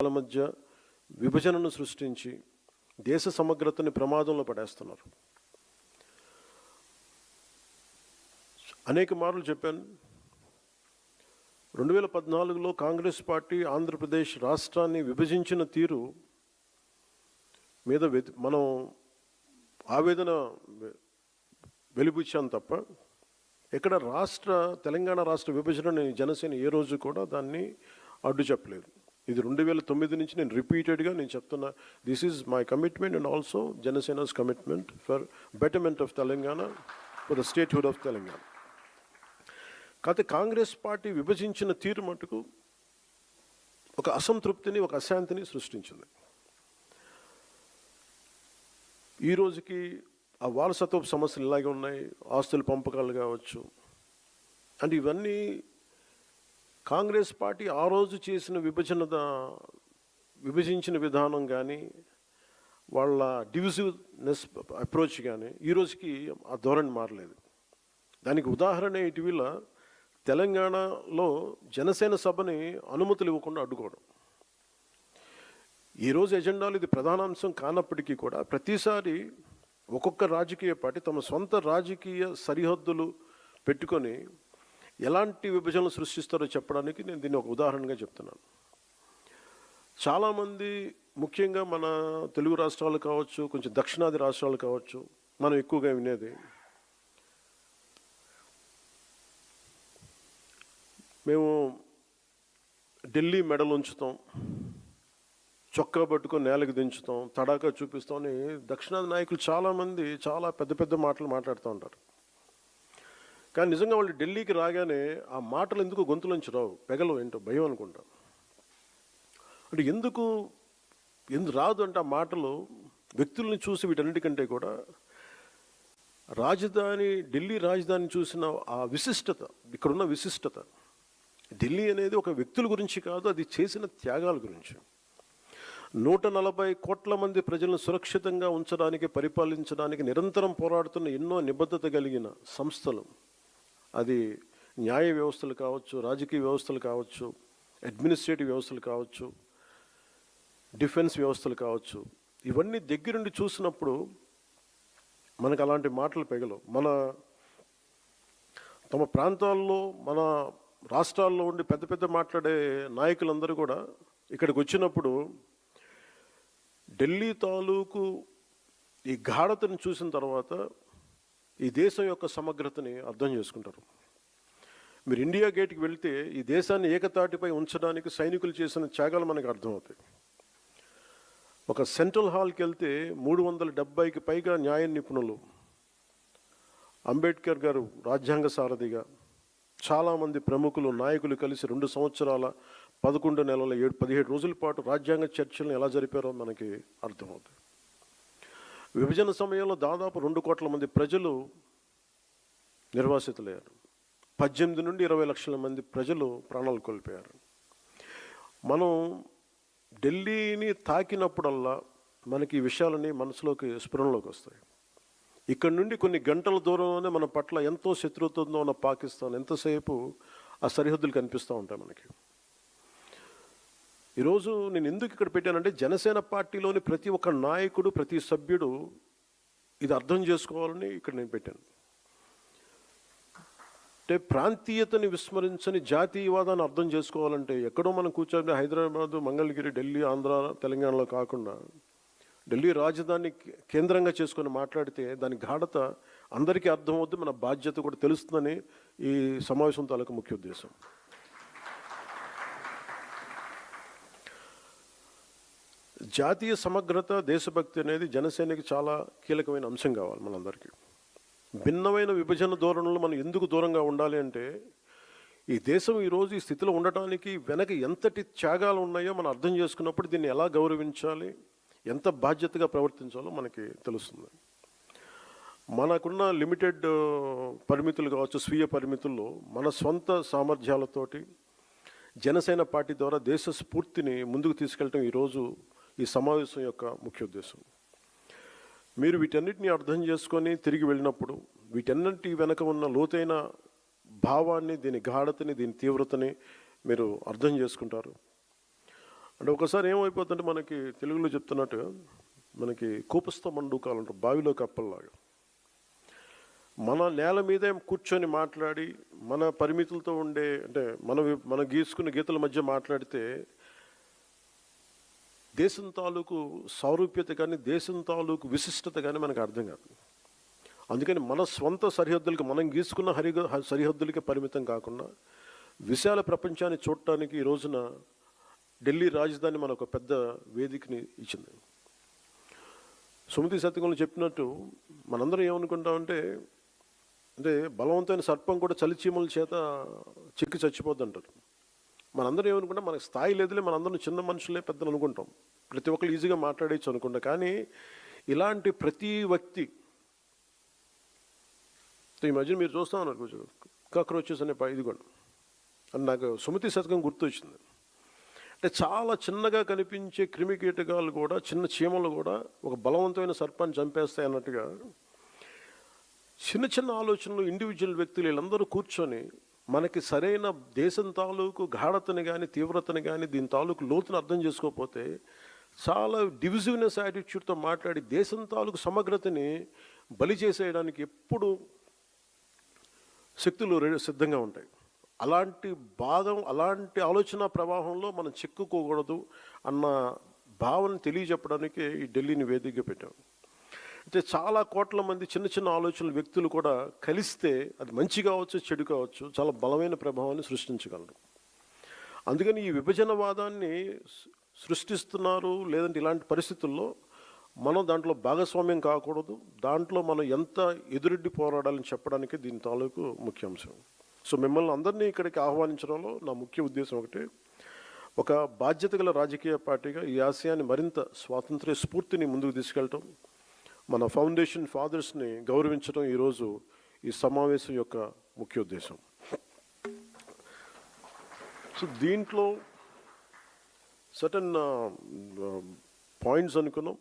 వాళ్ళ మధ్య విభజనను సృష్టించి దేశ సమగ్రతని ప్రమాదంలో పడేస్తున్నారు. అనేక మార్లు చెప్పాను. 2014లో కాంగ్రెస్ పార్టీ ఆంధ్రప్రదేశ్ రాష్ట్రాన్ని విభజించిన తీరు మీద మనం ఆవేదన వెలిబుచ్చాం తప్ప ఇక్కడ తెలంగాణ రాష్ట్ర విభజనని జనసేన ఏ రోజు కూడా దాన్ని అడ్డు చెప్పలేదు. ఇది 2009 నుంచి నేను రిపీటెడ్గా చెప్తున్నా. This is my commitment and also Janasena's commitment for betterment of Telangana, for the statehood of Telangana. కాకపోతే కాంగ్రెస్ పార్టీ విభజించిన తీరు మటుకు ఒక అసంతృప్తిని, ఒక అశాంతిని సృష్టించింది. ఈ రోజుకి ఆ వారసత్వపు సమస్యలు ఇలాగే ఉన్నాయి. ఆస్తుల పంపకాలు కావచ్చు. అంటే ఇవన్నీ కాంగ్రెస్ పార్టీ ఆ రోజు చేసిన విభజించిన విధానం కానీ, వాళ్ళ డివిజివ్నెస్ అప్రోచ్ కానీ ఈ రోజుకి ఆ ధోరణి మారలేదు. దానికి ఉదాహరణ ఇటీవల తెలంగాణలో జనసేన సభని అనుమతులు ఇవ్వకుండా అడ్డుకోవడం. ఈరోజు ఎజెండాలు ఇది ప్రధాన అంశం కానప్పటికీ కూడా ప్రతిసారి ఒక్కొక్క రాజకీయ పార్టీ తమ సొంత రాజకీయ సరిహద్దులు పెట్టుకొని ఎలాంటి విభజనలు సృష్టిస్తారో చెప్పడానికి నేను దీన్ని ఒక ఉదాహరణగా చెప్తున్నాను. చాలామంది ముఖ్యంగా మన తెలుగు రాష్ట్రాలు కావచ్చు, కొంచెం దక్షిణాది రాష్ట్రాలు కావచ్చు, మనం ఎక్కువగా వినేది మేము ఢిల్లీ మెడలు ఉంచుతాం, చొక్కా పట్టుకొని నేలకు దించుతాం, తడాకా చూపిస్తాం అని దక్షిణాది నాయకులు చాలామంది చాలా పెద్ద పెద్ద మాటలు మాట్లాడుతూ ఉంటారు. కానీ నిజంగా వాళ్ళు ఢిల్లీకి రాగానే ఆ మాటలు ఎందుకు గొంతులోంచి రావు, పెగలు ఏంటో భయం అనుకుంటా. అంటే ఎందుకు రాదు అంటే ఆ మాటలు వ్యక్తుల్ని చూసి వీటన్నిటికంటే కూడా ఢిల్లీ రాజధాని చూసిన ఆ విశిష్టత, ఇక్కడున్న విశిష్టత, ఢిల్లీ అనేది ఒక వ్యక్తుల గురించి కాదు, అది చేసిన త్యాగాల గురించి. 140 కోట్ల మంది ప్రజలను సురక్షితంగా ఉంచడానికి, పరిపాలించడానికి నిరంతరం పోరాడుతున్న ఎన్నో నిబద్ధత కలిగిన సంస్థలు, అది న్యాయ వ్యవస్థలు కావచ్చు, రాజకీయ వ్యవస్థలు కావచ్చు, అడ్మినిస్ట్రేటివ్ వ్యవస్థలు కావచ్చు, డిఫెన్స్ వ్యవస్థలు కావచ్చు, ఇవన్నీ దగ్గరుండి చూసినప్పుడు మనకు అలాంటి మాటలు పెగలవు. తమ ప్రాంతాల్లో, మన రాష్ట్రాల్లో ఉండి పెద్ద పెద్ద మాట్లాడే నాయకులందరూ కూడా ఇక్కడికి వచ్చినప్పుడు ఢిల్లీ తాలూకు ఈ గాఢతను చూసిన తర్వాత ఈ దేశం యొక్క సమగ్రతని అర్థం చేసుకుంటారు. మీరు ఇండియా గేట్కి వెళ్తే ఈ దేశాన్ని ఏకతాటిపై ఉంచడానికి సైనికులు చేసిన త్యాగాలు మనకు అర్థమవుతాయి. ఒక సెంట్రల్ హాల్కి వెళ్తే 370కి పైగా న్యాయ నిపుణులు, అంబేద్కర్ గారు రాజ్యాంగ సారథిగా, చాలామంది ప్రముఖులు, నాయకులు కలిసి 2 సంవత్సరాల 11 నెలల 17 రోజుల పాటు రాజ్యాంగ చర్చలను ఎలా జరిపారో మనకి అర్థమవుతుంది. విభజన సమయంలో దాదాపు 2 కోట్ల మంది ప్రజలు నిర్వాసితులయ్యారు. 18 నుండి 20 లక్షల మంది ప్రజలు ప్రాణాలు కోల్పోయారు. మనం ఢిల్లీని తాకినప్పుడల్లా మనకి ఈ విషయాలని మనసులోకి, స్ఫురణలోకి వస్తాయి. ఇక్కడ నుండి కొన్ని గంటల దూరంలోనే మన పట్ల ఎంతో శత్రుత్వంతో ఉన్న పాకిస్తాన్ ఎంతసేపు ఆ సరిహద్దులు కనిపిస్తూ ఉంటాయి మనకి. ఈరోజు నేను ఎందుకు ఇక్కడ పెట్టానంటే జనసేన పార్టీలోని ప్రతి ఒక్క నాయకుడు, ప్రతి సభ్యుడు ఇది అర్థం చేసుకోవాలని ఇక్కడ నేను పెట్టాను. అంటే ప్రాంతీయతని విస్మరించని జాతీయవాదాన్ని అర్థం చేసుకోవాలంటే ఎక్కడో మనం కూర్చొని హైదరాబాద్, మంగళగిరి, ఢిల్లీ, ఆంధ్ర, తెలంగాణలో కాకుండా ఢిల్లీ రాజధాని కేంద్రంగా చేసుకొని మాట్లాడితే దాని గాఢత అందరికీ అర్థమవుద్ది, మన బాధ్యత కూడా తెలుస్తుందని ఈ సమావేశం తాలూకు ముఖ్య ఉద్దేశం. జాతీయ సమగ్రత, దేశభక్తి అనేది జనసేనకి చాలా కీలకమైన అంశం కావాలి మనందరికీ. భిన్నమైన విభజన ధోరణులు మనం ఎందుకు దూరంగా ఉండాలి అంటే ఈ దేశం ఈరోజు ఈ స్థితిలో ఉండటానికి వెనక ఎంతటి త్యాగాలు ఉన్నాయో మనం అర్థం చేసుకున్నప్పుడు దీన్ని ఎలా గౌరవించాలి, ఎంత బాధ్యతగా ప్రవర్తించాలో మనకి తెలుస్తుంది. మనకున్న లిమిటెడ్ పరిమితులు కావచ్చు, స్వీయ పరిమితుల్లో మన సొంత సామర్థ్యాలతోటి జనసేన పార్టీ ద్వారా దేశ స్ఫూర్తిని ముందుకు తీసుకెళ్ళటం ఈరోజు ఈ సమావేశం యొక్క ముఖ్య ఉద్దేశం. మీరు వీటన్నిటిని అర్థం చేసుకొని తిరిగి వెళ్ళినప్పుడు వీటన్నిటి వెనక ఉన్న లోతైన భావాన్ని, దీని గాఢతని, దీని తీవ్రతని మీరు అర్థం చేసుకుంటారు. అంటే ఒకసారి ఏమైపోతుందంటే మనకి తెలుగులో చెప్తున్నట్టు మనకి కూపస్థ మండూకాలు అంటారు, బావిలో కప్పల్లాగా. మన నేల మీదే కూర్చొని మాట్లాడి మన పరిమితులతో ఉండే, అంటే మన గీసుకున్న గీతల మధ్య మాట్లాడితే దేశం తాలూకు సారూప్యత కానీ దేశం తాలూకు విశిష్టత కానీ మనకు అర్థం కాదు. అందుకని మన స్వంత సరిహద్దులకి, మనం గీసుకున్న సరిహద్దులకి పరిమితం కాకుండా విశాల ప్రపంచాన్ని చూడటానికి ఈ రోజున ఢిల్లీ రాజధాని మనకు ఒక పెద్ద వేదికని ఇచ్చింది. సుమతి శతకంలో చెప్పినట్టు మనందరం ఏమనుకుంటామంటే, అంటే బలవంతమైన సర్పం కూడా చలిచీమల చేత చిక్కి చచ్చిపోద్ది అంటారు. మనందరం ఏమనుకుంటాం, మనకు స్థాయి లేదులే, మనందరం చిన్న మనుషులే పెద్దలు అనుకుంటాం, ప్రతి ఒక్కరు ఈజీగా మాట్లాడేయచ్చు అనుకుంటా. కానీ ఇలాంటి ప్రతి వ్యక్తి, ఈ మధ్య మీరు చూస్తా ఉన్నారు కొంచెం కాక్రోచెస్ అనే ఇది కూడా, అని నాకు సుమతి శతకం గుర్తొచ్చింది. అంటే చాలా చిన్నగా కనిపించే క్రిమి కీటకాలు కూడా, చిన్న చీమలు కూడా ఒక బలవంతమైన సర్పాన్ని చంపేస్తాయి అన్నట్టుగా చిన్న చిన్న ఆలోచనలు ఇండివిజువల్ వ్యక్తులు వీళ్ళందరూ కూర్చొని మనకి సరైన దేశం తాలూకు గాఢతని కానీ తీవ్రతని కానీ దీని తాలూకు లోతును అర్థం చేసుకోకపోతే చాలా డివిజివ్నెస్ యాటిట్యూడ్తో మాట్లాడి దేశం తాలూకు సమగ్రతని బలి చేసేయడానికి ఎప్పుడు శక్తులు సిద్ధంగా ఉంటాయి. అలాంటి ఆలోచన ప్రవాహంలో మనం చిక్కుకోకూడదు అన్న భావన తెలియజెప్పడానికి ఈ ఢిల్లీని వేదికగా పెట్టాం. అయితే చాలా కోట్ల మంది చిన్న చిన్న ఆలోచనలు వ్యక్తులు కూడా కలిస్తే అది మంచి కావచ్చు, చెడు కావచ్చు, చాలా బలమైన ప్రభావాన్ని సృష్టించగలరు. అందుకని ఈ విభజనవాదాన్ని సృష్టిస్తున్నారు, లేదంటే ఇలాంటి పరిస్థితుల్లో మనం దాంట్లో భాగస్వామ్యం కాకూడదు, దాంట్లో మనం ఎంత ఎదురెడ్డి పోరాడాలని చెప్పడానికి దీని తాలూకు ముఖ్య అంశం. సో మిమ్మల్ని అందరినీ ఇక్కడికి ఆహ్వానించడంలో నా ముఖ్య ఉద్దేశం ఒకటి, ఒక బాధ్యత గల రాజకీయ పార్టీగా ఈ ఆశయాన్ని మరింత స్వాతంత్ర్య స్ఫూర్తిని ముందుకు తీసుకెళ్ళటం, మన ఫౌండేషన్ ఫాదర్స్ని గౌరవించడం ఈరోజు ఈ సమావేశం యొక్క ముఖ్య ఉద్దేశం. సో దీంట్లో సర్టన్ పాయింట్స్ అనుకున్నాం.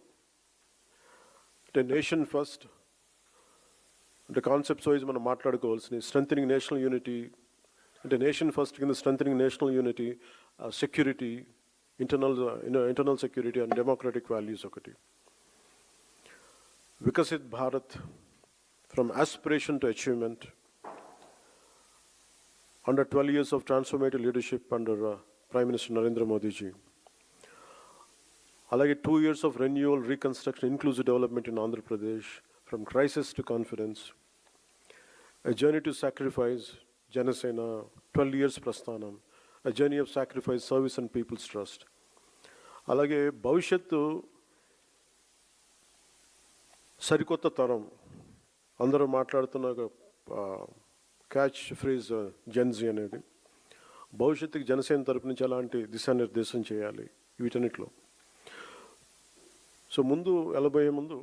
అంటే నేషన్ ఫస్ట్, అంటే కాన్సెప్ట్స్ వైజ్ మనం మాట్లాడుకోవాల్సిన స్ట్రెంథనింగ్ నేషనల్ యూనిటీ, అంటే నేషన్ ఫస్ట్ కింద strengthening national unity, security, internal security and democratic values ఒకటి. Vikasit Bharat, from aspiration to achievement, under 12 years of transformative leadership under Prime Minister Narendra Modi ji. Alage 2 years of renewal, reconstruction, inclusive development in Andhra Pradesh, from crisis to confidence. A journey to sacrifice, Janasena, 12 years Prasthanam, a journey of sacrifice, service and people's trust. Alage Bhavishyattu, సరికొత్త తరం, అందరూ మాట్లాడుతున్న catch phrase Gen Z అనేది, భవిష్యత్తుకి జనసేన తరపు నుంచి ఎలాంటి దిశానిర్దేశం చేయాలి వీటన్నిటిలో. సో ముందు వెళ్ళబోయే ముందు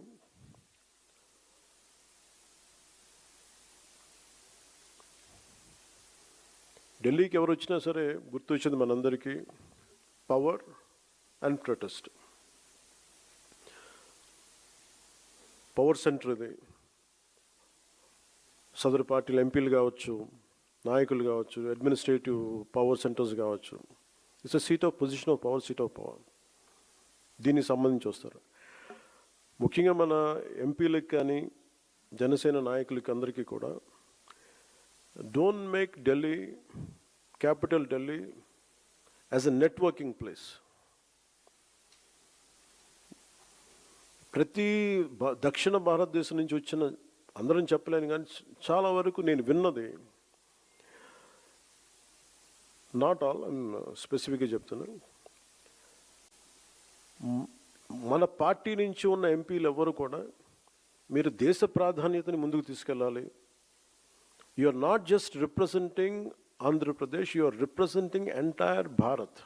ఢిల్లీకి ఎవరు వచ్చినా సరే గుర్తొచ్చింది మనందరికీ power and protest. Power centre ఇది. సదరు పార్టీలు ఎంపీలు కావచ్చు, నాయకులు కావచ్చు, అడ్మినిస్ట్రేటివ్ పవర్ సెంటర్స్ కావచ్చు, it's a seat of position of power, seat of power. దీనికి సంబంధించి వస్తారు. ముఖ్యంగా మన ఎంపీలకు కానీ జనసేన నాయకులకి అందరికీ కూడా, don't make Delhi, capital Delhi, as a networking place. ప్రతి దక్షిణ భారతదేశం నుంచి వచ్చిన, అందరం చెప్పలేను కానీ చాలా వరకు నేను విన్నది, నాట్ ఆల్, స్పెసిఫిక్గా చెప్తున్నాను, మన పార్టీ నుంచి ఉన్న ఎంపీలు ఎవరు కూడా మీరు దేశ ప్రాధాన్యతని ముందుకు తీసుకెళ్ళాలి. You are not just representing Andhra Pradesh, you are representing entire Bharat.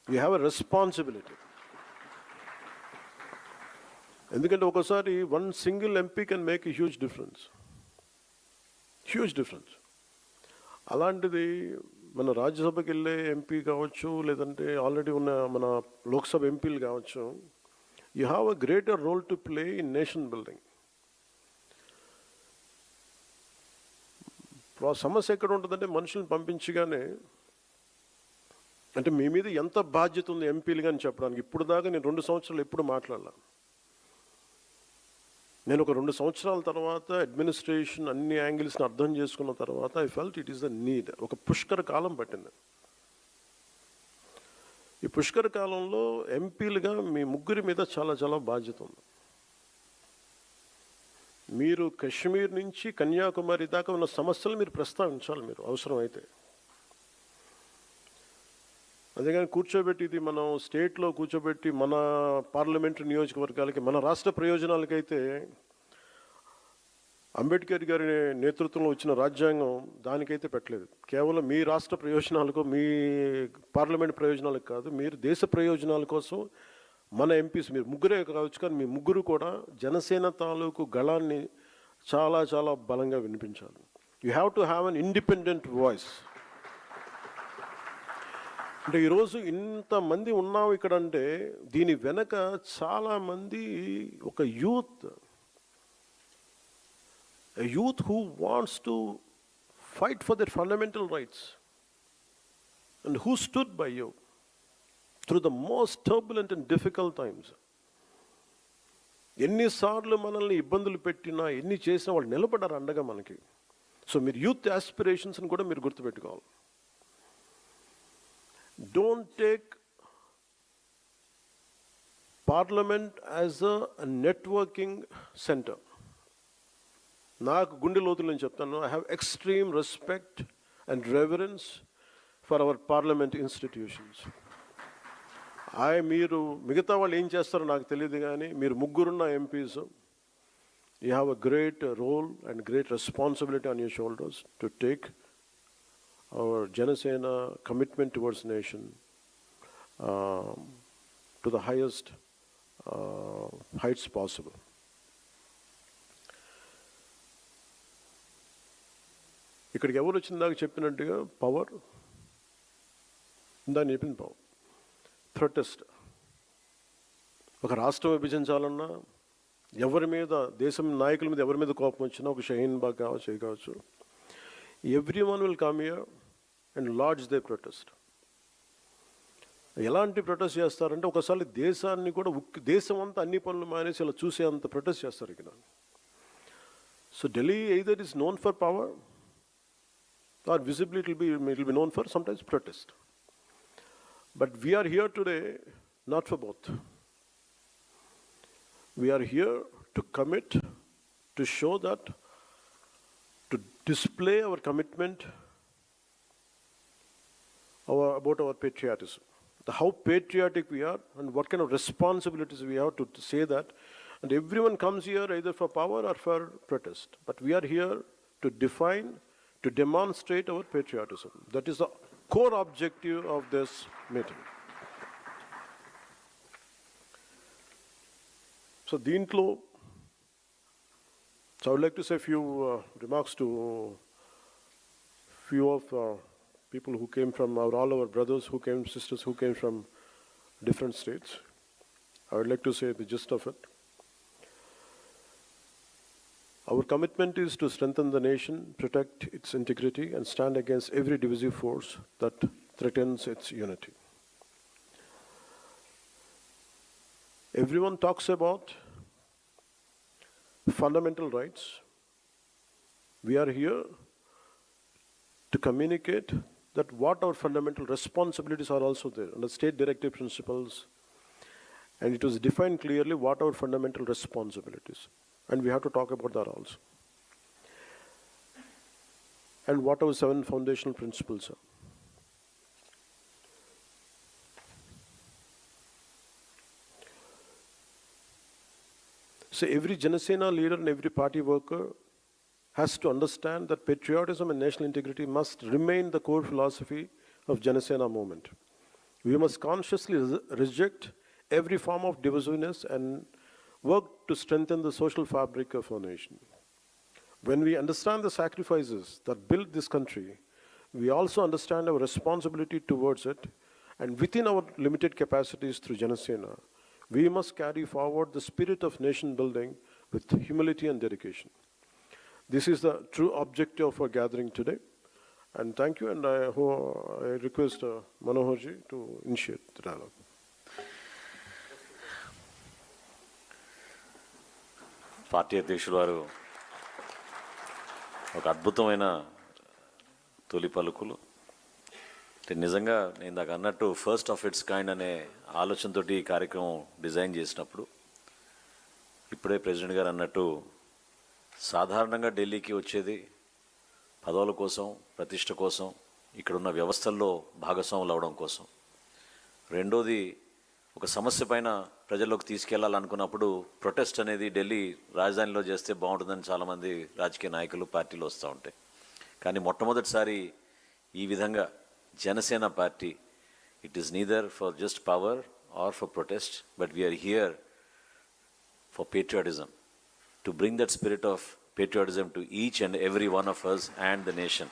You have a responsibility. ఎందుకంటే ఒకసారి one single MP can make a huge difference. అలాంటిది మన రాజ్యసభకి వెళ్ళే ఎంపీ కావచ్చు, లేదంటే ఆల్రెడీ ఉన్న మన లోక్సభ ఎంపీలు కావచ్చు, you have a greater role to play in nation building. సమస్య ఎక్కడ ఉంటుందంటే, మనుషుల్ని పంపించగానే అంటే మీ మీద ఎంత బాధ్యత ఉంది ఎంపీలుగా అని చెప్పడానికి. ఇప్పుడు దాకా నేను 2 సంవత్సరాలు ఎప్పుడు మాట్లాడాల. నేను ఒక 2 సంవత్సరాల తర్వాత అడ్మినిస్ట్రేషన్ అన్ని యాంగిల్స్ని అర్థం చేసుకున్న తర్వాత I felt it is the need. ఒక పుష్కర కాలం పట్టింది. ఈ పుష్కర కాలంలో ఎంపీలుగా మీ ముగ్గురి మీద చాలా చాలా బాధ్యత ఉంది. మీరు కశ్మీర్ నుంచి కన్యాకుమారి దాకా ఉన్న సమస్యలు మీరు ప్రస్తావించాలి, మీరు అవసరమైతే. అందుకని కూర్చోబెట్టి ఇది మనం స్టేట్లో కూర్చోబెట్టి మన పార్లమెంటరీ నియోజకవర్గాలకి మన రాష్ట్ర ప్రయోజనాలకైతే అంబేద్కర్ గారి నేతృత్వంలో వచ్చిన రాజ్యాంగం దానికైతే పెట్టలేదు. కేవలం మీ రాష్ట్ర ప్రయోజనాలకు, మీ పార్లమెంట్ ప్రయోజనాలకు కాదు, మీరు దేశ ప్రయోజనాల కోసం మన ఎంపీస్ మీరు ముగ్గురే కావచ్చు, కానీ మీ ముగ్గురు కూడా జనసేన తాలూకు గళాన్ని చాలా చాలా బలంగా వినిపించాలి. You have to have an independent voice. అంటే ఈరోజు ఇంతమంది ఉన్నాం ఇక్కడ అంటే దీని వెనక చాలామంది ఒక youth who wants to fight for their fundamental rights and who stood by you through the most turbulent and difficult times. ఎన్నిసార్లు మనల్ని ఇబ్బందులు పెట్టినా ఎన్ని చేసినా వాళ్ళు నిలబడ్డారు అండగా మనకి. సో మీరు యూత్ ఆస్పిరేషన్స్ని కూడా మీరు గుర్తుపెట్టుకోవాలి. Don't take parliament as a networking centre. నాకు గుండె లోతులు నేను చెప్తాను, I have extreme respect and reverence for our parliament institutions. మీరు మిగతా వాళ్ళు ఏం చేస్తారో నాకు తెలియదు, కానీ మీరు ముగ్గురున్న MPs, you have a great role and great responsibility on your shoulders to take our Janasena commitment towards nation to the highest heights possible. ఇక్కడికి ఎవరు వచ్చిన దాకా చెప్పినట్టుగా పవర్, దాన్ని చెప్పింది పవర్, ప్రొటెస్ట్. ఒక రాష్ట్రం విభజించాలన్నా, ఎవరి మీద, దేశం నాయకుల మీద ఎవరి మీద కోపం వచ్చినా, ఒక షహీన్ బాగ్ కావచ్చు, ఏ కావచ్చు, every one will come here and lodge their protest. ఎలాంటి ప్రొటెస్ట్ చేస్తారంటే ఒకసారి దేశాన్ని కూడా దేశం అంతా అన్ని పనులు మానేసి ఇలా చూసే అంత ప్రొటెస్ట్ చేస్తారు ఇక్కడ. So Delhi either is known for power or visibly it will be known for sometimes protest. But we are here today not for both. We are here to commit, to show that, to display our commitment about our patriotism, how patriotic we are and what kind of responsibilities we have to say that. And everyone comes here either for power or for protest, but we are here to define, to demonstrate our patriotism. That is the core objective of this meeting. So దీంట్లో, I would like to say a few remarks to few of people who came from all our brothers who came, sisters who came from different states. I would like to say the gist of it. Our commitment is to strengthen the nation, protect its integrity, and stand against every divisive force that threatens its unity. Everyone talks about fundamental rights. We are here to communicate that what our fundamental responsibilities are also there under state directive principles, and it was defined clearly what our fundamental responsibilities. And we have to talk about that also. And what our 7 foundational principles are. So every Janasena leader and every party worker has to understand that patriotism and national integrity must remain the core philosophy of Janasena movement. We must consciously reject every form of divisiveness and work to strengthen the social fabric of our nation. When we understand the sacrifices that built this country, we also understand our responsibility towards it, and within our limited capacities through Janasena, we must carry forward the spirit of nation building with humility and dedication. This is the true objective of our gathering today, And thank you, and I request Manohar ji to initiate the dialogue. Party అధ్యక్షులు వారు ఒక అద్భుతమైన తొలి పలుకులు. నిజంగా నేను దాకా అన్నట్టు ఫస్ట్ ఆఫ్ ఇట్స్ కైండ్ అనే ఆలోచనతోటి ఈ కార్యక్రమం డిజైన్ చేసినప్పుడు, ఇప్పుడే ప్రెసిడెంట్ గారు అన్నట్టు సాధారణంగా ఢిల్లీకి వచ్చేది పదవుల కోసం, ప్రతిష్ట కోసం, ఇక్కడున్న వ్యవస్థల్లో భాగస్వాములు అవడం కోసం. రెండోది, ఒక సమస్య పైన ప్రజల్లోకి తీసుకెళ్లాలనుకున్నప్పుడు ప్రొటెస్ట్ అనేది ఢిల్లీ రాజధానిలో చేస్తే బాగుంటుందని చాలామంది రాజకీయ నాయకులు, పార్టీలు వస్తూ ఉంటాయి. కానీ మొట్టమొదటిసారి ఈ విధంగా Janasena party, it is neither for just power or for protest, but we are here for patriotism, to bring that spirit of patriotism to each and every one of us and the nation.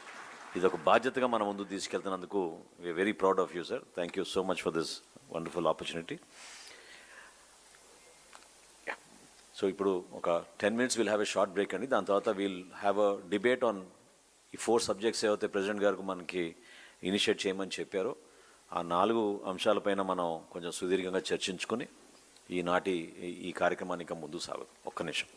ఇది ఒక బాధ్యతగా మన ముందు తీసుకెళ్తున్నందుకు we're very proud of you sir. Thank you so much for this wonderful opportunity. So ఇప్పుడు ఒక 10 minutes will have a short break అండి. దాని తర్వాత we'll have a debate on ఈ 4 subjects ఏవైతే ప్రెసిడెంట్ గారికి మనకి ఇనిషియేట్ చేయమని చెప్పారో ఆ 4 అంశాలపైన మనం కొంచెం సుదీర్ఘంగా చర్చించుకొని ఈనాటి ఈ కార్యక్రమానికి ముందుకు సాగదు. ఒక్క నిమిషం.